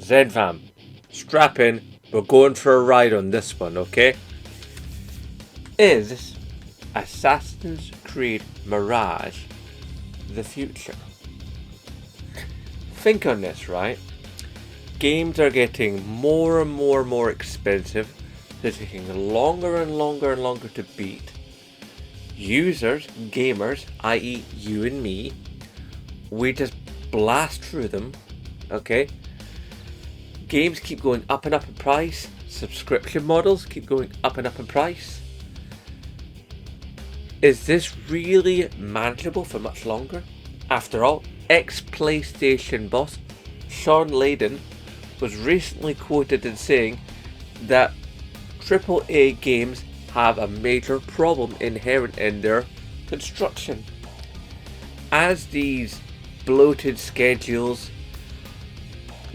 ZVAM, strap in, we're going for a ride on this one, okay? Is Assassin's Creed Mirage the future? Think on this, right? Games are getting more and more expensive. They're taking longer and longer to beat. Users, gamers, i.e. you and me, we just blast through them, okay? Games keep going up and up in price. Subscription models keep going up and up in price. Is this really manageable for much longer? After all, ex-PlayStation boss Sean Layden was recently quoted in saying that AAA games have a major problem inherent in their construction. As these bloated schedules,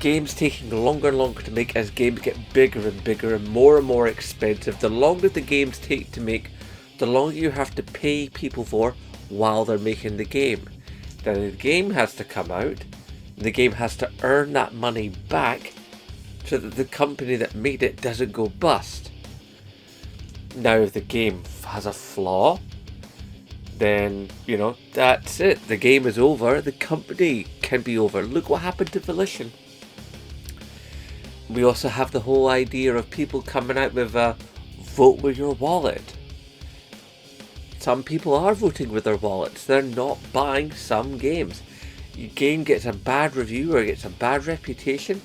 games taking longer and longer to make as games get bigger and bigger and more expensive, the longer the games take to make, the longer you have to pay people for while they're making the game. Then the game has to come out, the game has to earn that money back so that the company that made it doesn't go bust. Now if the game has a flaw, then, that's it. The game is over. The company can be over. Look what happened to Volition. We also have the whole idea of people coming out with a vote with your wallet. Some people are voting with their wallets. They're not buying some games. Your game gets a bad review or gets a bad reputation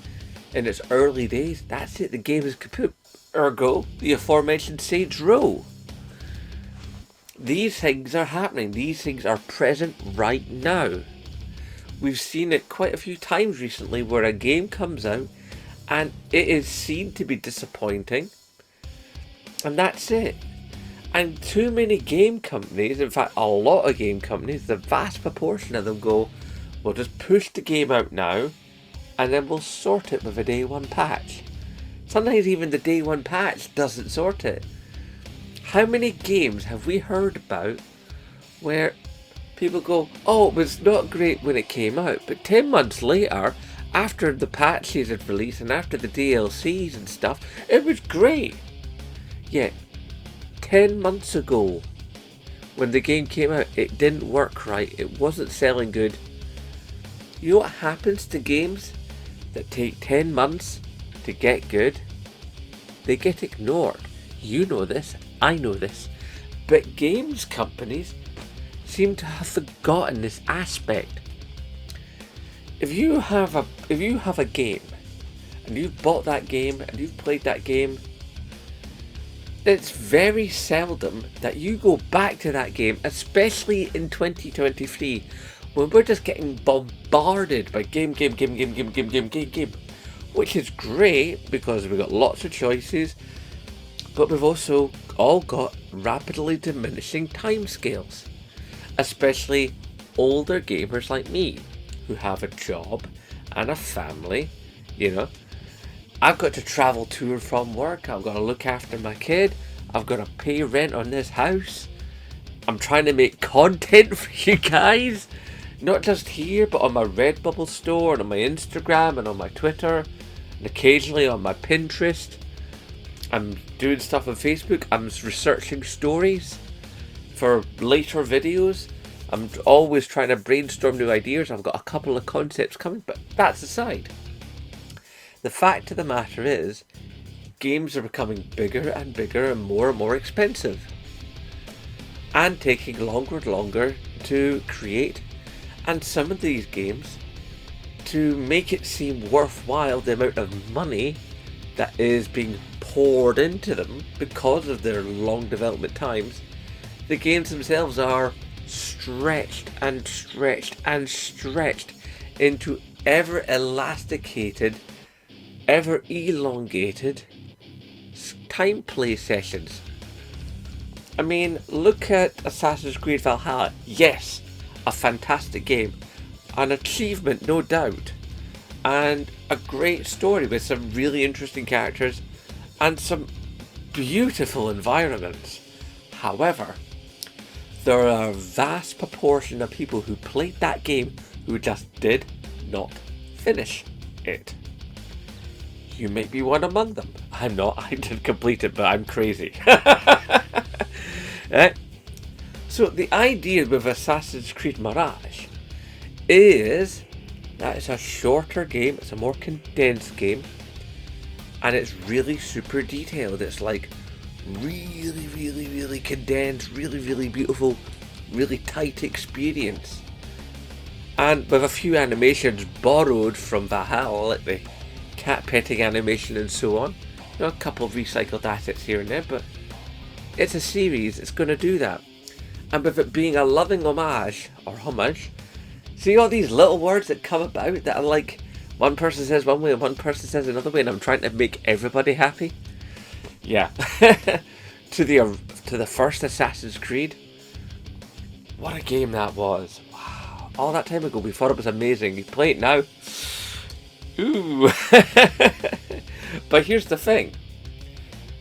in its early days. That's it. The game is kaput. Ergo, the aforementioned Saints Row. These things are happening. These things are present right now. We've seen it quite a few times recently where a game comes out and it is seen to be disappointing. And that's it. And too many game companies, in fact a lot of game companies, the vast proportion of them go, we'll just push the game out now and then we'll sort it with a day one patch. Sometimes even the day one patch doesn't sort it. How many games have we heard about where people go, oh, it was not great when it came out, but 10 months later, after the patches had released and after the DLCs and stuff, it was great. Yet, 10 months ago, when the game came out, it didn't work right, it wasn't selling good. You know what happens to games that take 10 months to get good? They get ignored. You know this, I know this, but games companies seem to have forgotten this aspect. If you have a game and you've bought that game and you've played that game, it's very seldom that you go back to that game, especially in 2023 when we're just getting bombarded by game, which is great because we've got lots of choices, but we've also all got rapidly diminishing timescales, especially older gamers like me who have a job and a family. I've got to travel to and from work, I've got to look after my kid, I've got to pay rent on this house, I'm trying to make content for you guys, not just here but on my Redbubble store and on my Instagram and on my Twitter and occasionally on my Pinterest. I'm doing stuff on Facebook, I'm researching stories for later videos, I'm always trying to brainstorm new ideas, I've got a couple of concepts coming, but that's aside. The fact of the matter is, games are becoming bigger and bigger and more expensive. And taking longer and longer to create. And some of these games, to make it seem worthwhile the amount of money that is being poured into them because of their long development times, the games themselves are stretched into ever elasticated, ever elongated time play sessions. I mean, look at Assassin's Creed Valhalla. Yes, a fantastic game, an achievement no doubt, and a great story with some really interesting characters and some beautiful environments. However, there are a vast proportion of people who played that game who just did not finish it. You may be one among them. I'm not. I didn't complete it, but I'm crazy. Right? So the idea with Assassin's Creed Mirage is that it's a shorter game, it's a more condensed game, and it's really super detailed. It's like really, really, really condensed, really, really beautiful, really tight experience. And with a few animations borrowed from Valhalla, like the cat petting animation and so on. You know, a couple of recycled assets here and there, but it's a series, it's going to do that. And with it being a loving homage, see all these little words that come about that are like, one person says one way and one person says another way, and I'm trying to make everybody happy? Yeah. to the first Assassin's Creed, what a game that was. Wow. All that time ago we thought it was amazing. You play it now, ooh. But here's the thing.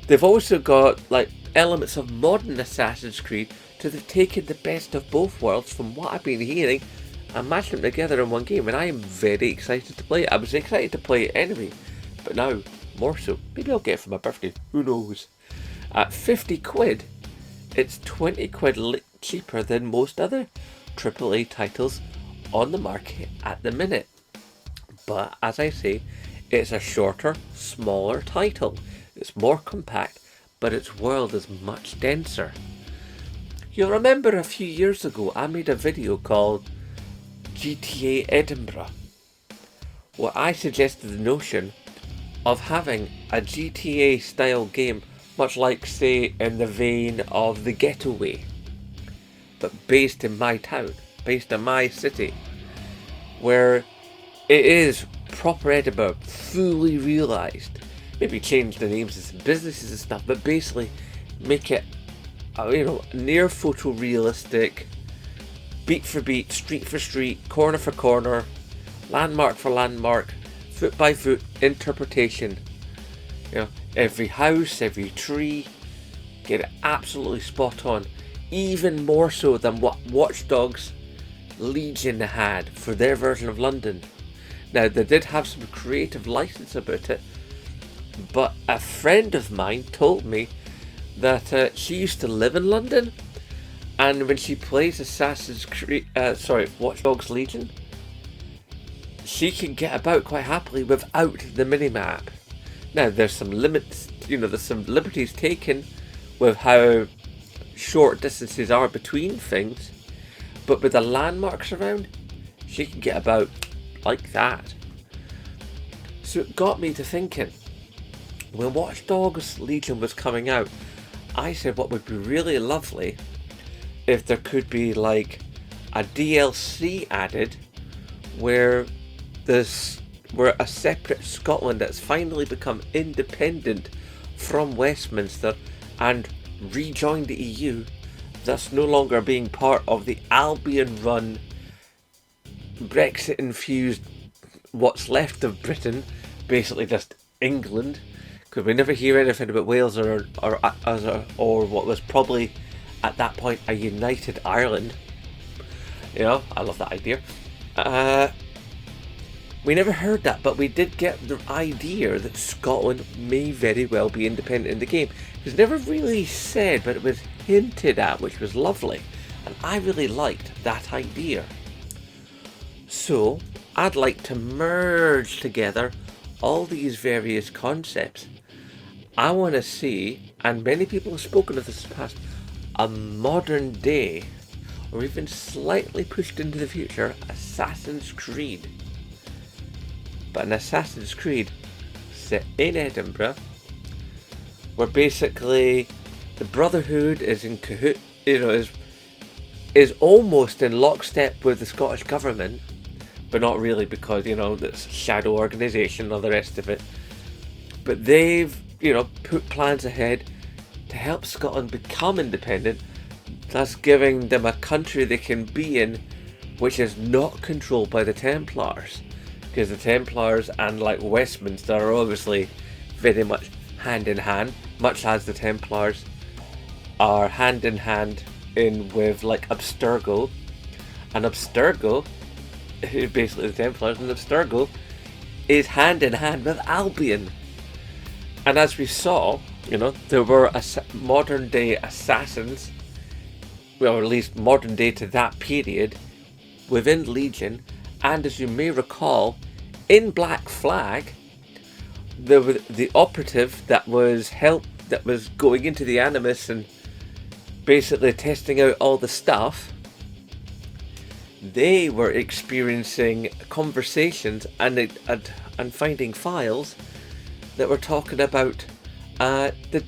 They've also got like elements of modern Assassin's Creed, so they've taken the best of both worlds from what I've been hearing and mashed them together in one game, and I am very excited to play it. I was excited to play it anyway, but now more so. Maybe I'll get it for my birthday, who knows. At 50 quid, it's 20 quid cheaper than most other AAA titles on the market at the minute. But as I say, it's a shorter, smaller title. It's more compact, but its world is much denser. You'll remember a few years ago I made a video called GTA Edinburgh, where I suggested the notion of having a GTA style game, much like say in the vein of The Getaway, but based in my town, based in my city, where it is proper Edinburgh, fully realised. Maybe change the names of some businesses and stuff, but basically make it, near photorealistic, beat for beat, street for street, corner for corner, landmark for landmark, foot by foot interpretation. Every house, every tree, get it absolutely spot on. Even more so than what Watch Dogs Legion had for their version of London. Now, they did have some creative license about it, but a friend of mine told me that she used to live in London, and when she plays Watch Dogs Legion, she can get about quite happily without the minimap. Now, there's some limits, there's some liberties taken with how short distances are between things, but with the landmarks around, she can get about like that. So it got me to thinking, when Watch Dogs Legion was coming out, I said what would be really lovely if there could be like a DLC added where we're a separate Scotland that's finally become independent from Westminster and rejoined the EU, thus no longer being part of the Albion-run, Brexit-infused what's left of Britain, basically just England, because we never hear anything about Wales or what was probably at that point a united Ireland. I love that idea. We never heard that, but we did get the idea that Scotland may very well be independent in the game. It was never really said, but it was hinted at, which was lovely, and I really liked that idea. So, I'd like to merge together all these various concepts. I want to see, and many people have spoken of this in the past, a modern day, or even slightly pushed into the future, Assassin's Creed. But an Assassin's Creed set in Edinburgh, where basically the Brotherhood is in cahoot, is almost in lockstep with the Scottish government, but not really, because that's shadow organisation and all the rest of it. But they've put plans ahead to help Scotland become independent, thus giving them a country they can be in which is not controlled by the Templars. Because the Templars and Westminster are obviously very much hand in hand, much as the Templars are hand in hand with Abstergo, and Abstergo, basically the Templars, and Abstergo is hand in hand with Albion. And as we saw, there were modern day assassins, well, at least modern day to that period, within Legion. And as you may recall, in Black Flag, the operative that was going into the Animus and basically testing out all the stuff, they were experiencing conversations and finding files that were talking about the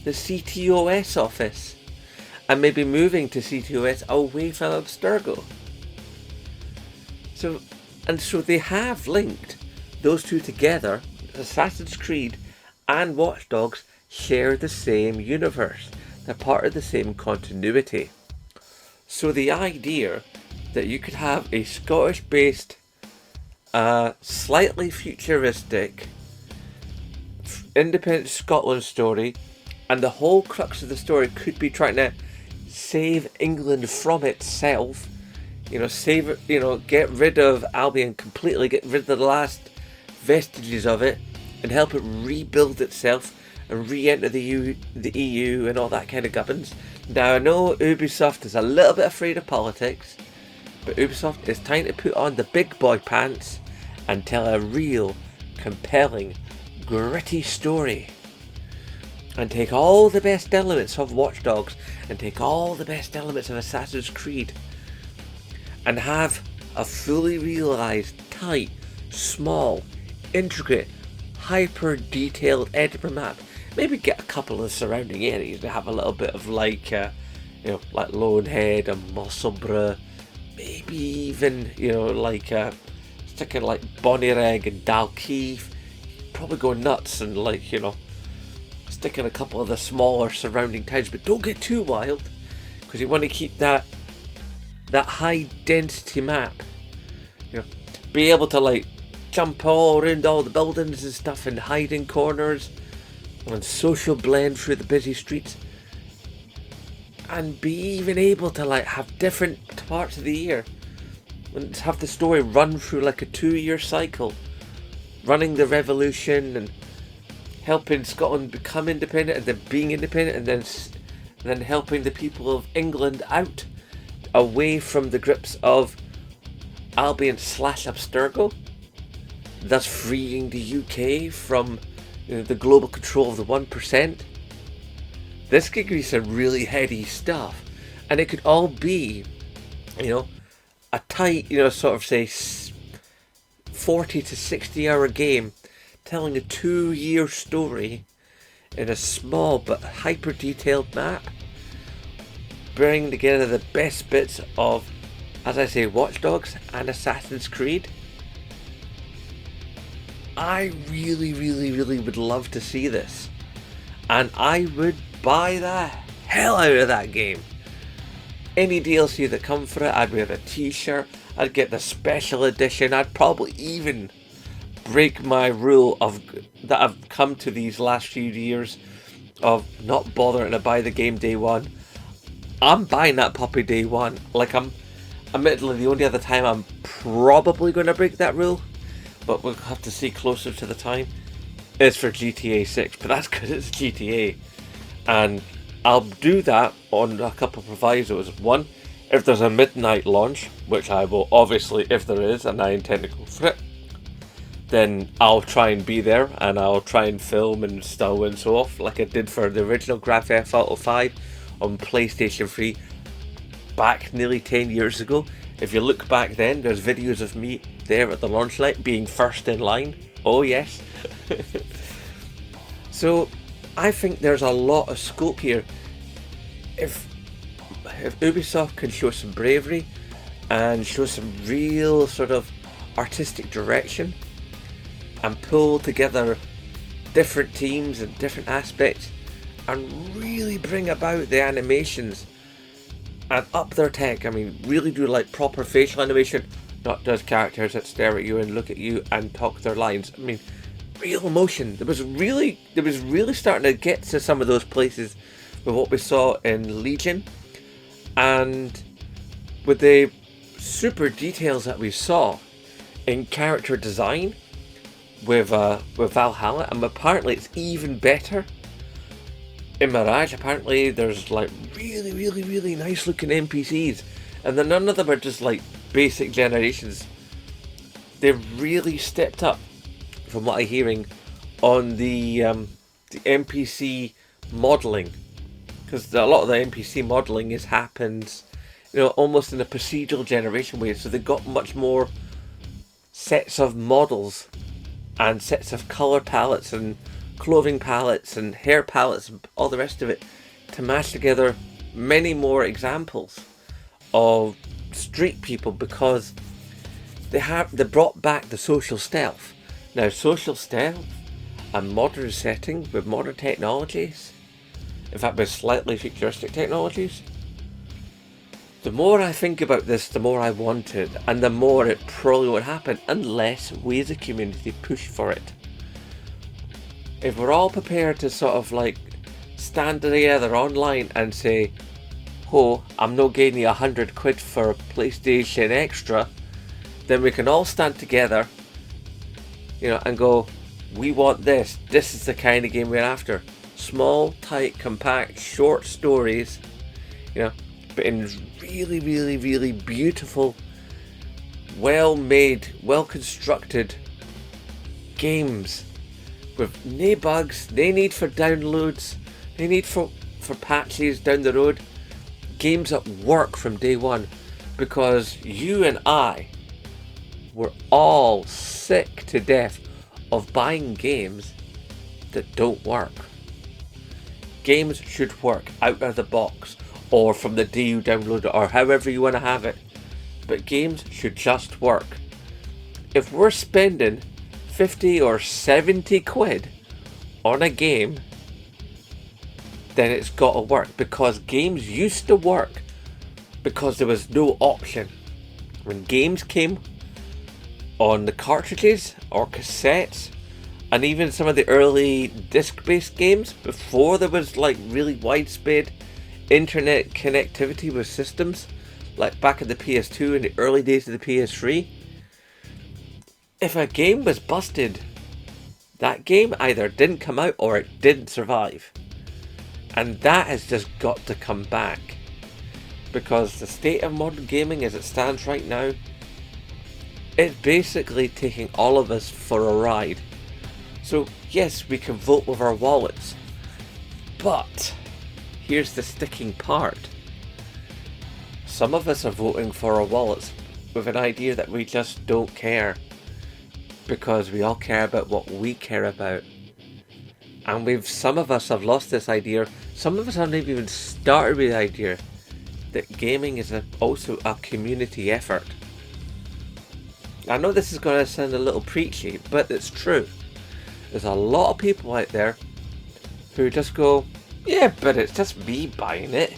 CTOS office and maybe moving to CTOS away from Abstergo. So they have linked those two together. Assassin's Creed and Watch Dogs share the same universe. They're part of the same continuity. So the idea that you could have a Scottish-based, slightly futuristic, independent Scotland story, and the whole crux of the story could be trying to save England from itself, get rid of Albion completely, get rid of the last vestiges of it, and help it rebuild itself and re-enter the EU and all that kind of gubbins. Now, I know Ubisoft is a little bit afraid of politics, but Ubisoft is trying to put on the big boy pants and tell a real, compelling, gritty story. And take all the best elements of Watch Dogs and take all the best elements of Assassin's Creed and have a fully realised, tight, small, intricate, hyper-detailed Edinburgh map. Maybe get a couple of surrounding areas to have a little bit of like Lonehead and Musselburgh, maybe even sticking like Bonnyrigg and Dalkeith. Probably go nuts and sticking a couple of the smaller surrounding towns, but don't get too wild because you want to keep that high density map. Be able to jump all around all the buildings and stuff and hide in corners and social blend through the busy streets, and be even able to have different parts of the year and have the story run through like a 2-year cycle, running the revolution and helping Scotland become independent and then being independent and then helping the people of England out away from the grips of Albion / Abstergo, thus freeing the UK from the global control of the 1%. This could be some really heady stuff, and it could all be, a tight, sort of say 40 to 60 hour game telling a 2-year story in a small but hyper detailed map, bringing together the best bits of, as I say, Watch Dogs and Assassin's Creed. I really, really, really would love to see this, and I would buy the hell out of that game. Any DLC that come for it, I'd wear a t-shirt, I'd get the special edition, I'd probably even break my rule that I've come to these last few years of not bothering to buy the game day one. I'm buying that puppy day one. Admittedly, the only other time I'm probably going to break that rule, but we'll have to see closer to the time, is for GTA 6, but that's because it's GTA. And I'll do that on a couple of provisos. One, if there's a midnight launch, which I will obviously, if there is, and I intend to go for it, then I'll try and be there, and I'll try and film and still and so off, like I did for the original Grand Theft Auto 5 on PlayStation 3 back nearly 10 years ago. If you look back then, there's videos of me there at the launch light being first in line. Oh yes. So I think there's a lot of scope here. If Ubisoft can show some bravery and show some real sort of artistic direction and pull together different teams and different aspects and really bring about the animations and up their tech. I mean, really do proper facial animation, not just characters that stare at you and look at you and talk their lines. I mean, real emotion. There was really starting to get to some of those places with what we saw in Legion, and with the super details that we saw in character design, with Valhalla, and apparently it's even better in Mirage. Apparently there's like really, really, really nice looking NPCs, and then none of them are just like basic generations. They've really stepped up, from what I'm hearing, on the NPC modelling, because a lot of the NPC modelling happens, almost in a procedural generation way. So they've got much more sets of models and sets of colour palettes and clothing palettes and hair palettes and all the rest of it to match together many more examples of street people, because they brought back the social stealth. Now, social stealth, a modern setting with modern technologies, in fact with slightly futuristic technologies, the more I think about this, the more I want it, and the more it probably won't happen unless we as a community push for it. If we're all prepared to sort of like stand together online and say, oh, I'm not getting you £100 for a PlayStation Extra, then we can all stand together, and go, we want this. This is the kind of game we're after. Small, tight, compact, short stories, but in really, really, really beautiful, well-made, well-constructed games with no bugs, no need for downloads, no need for patches down the road. Games that work from day one, because you and I were all sick to death of buying games that don't work. Games should work out of the box, or from the day you download it, or however you want to have it. But games should just work. If we're spending 50 or 70 quid on a game, then it's got to work, because games used to work because there was no option. When games came on the cartridges or cassettes, and even some of the early disc-based games, before there was like really widespread internet connectivity with systems, like back in the PS2 and the early days of the PS3, if a game was busted, that game either didn't come out or it didn't survive. And that has just got to come back, because the state of modern gaming as it stands right now, it's basically taking all of us for a ride. So yes, we can vote with our wallets, but here's the sticking part. Some of us are voting for our wallets with an idea that we just don't care, because we all care about what we care about. And some of us have lost this idea. Some of us haven't even started with the idea that gaming is also a community effort. I know this is going to sound a little preachy, but it's true. There's a lot of people out there who just go, yeah, but it's just me buying it.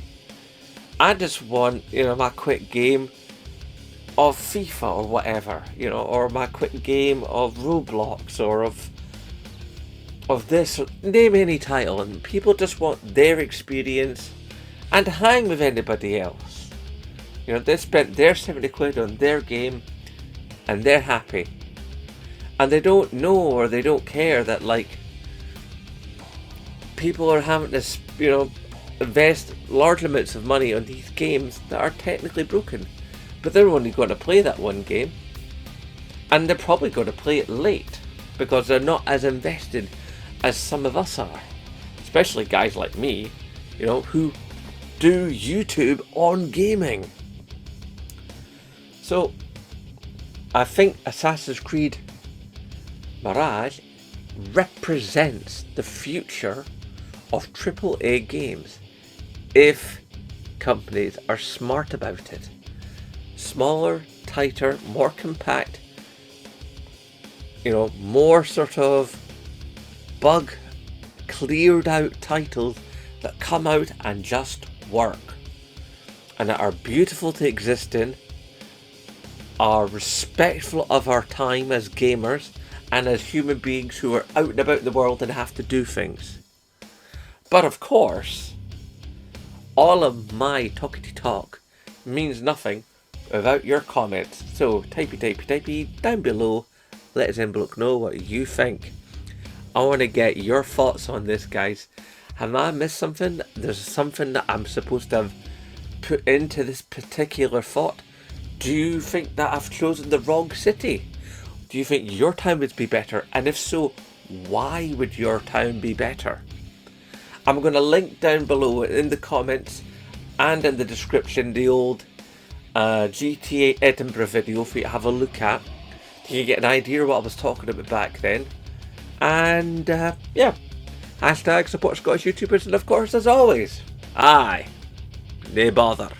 I just want, my quick game of FIFA or whatever, or my quick game of Roblox, or of this, or name any title, and people just want their experience and to hang with anybody else. They spent their 70 quid on their game and they're happy. And they don't know, or they don't care that like people are having to, invest large amounts of money on these games that are technically broken. But they're only going to play that one game, and they're probably going to play it late because they're not as invested as some of us are, especially guys like me, who do YouTube on gaming. So I think Assassin's Creed Mirage represents the future of AAA games if companies are smart about it. Smaller, tighter, more compact, more sort of bug cleared out titles that come out and just work, and that are beautiful to exist in, are respectful of our time as gamers and as human beings who are out and about in the world and have to do things. But of course, all of my talkity talk means nothing without your comments. So typey down below, let us below know what you think. I want to get your thoughts on this, guys. Have I missed something? There's something that I'm supposed to have put into this particular thought. Do you think that I've chosen the wrong city? Do you think your town would be better? And if so, why would your town be better? I'm going to link down below in the comments and in the description the old GTA Edinburgh video for you to have a look at. You can get an idea of what I was talking about back then. And yeah, hashtag support Scottish YouTubers, and of course, as always, aye, nae bother.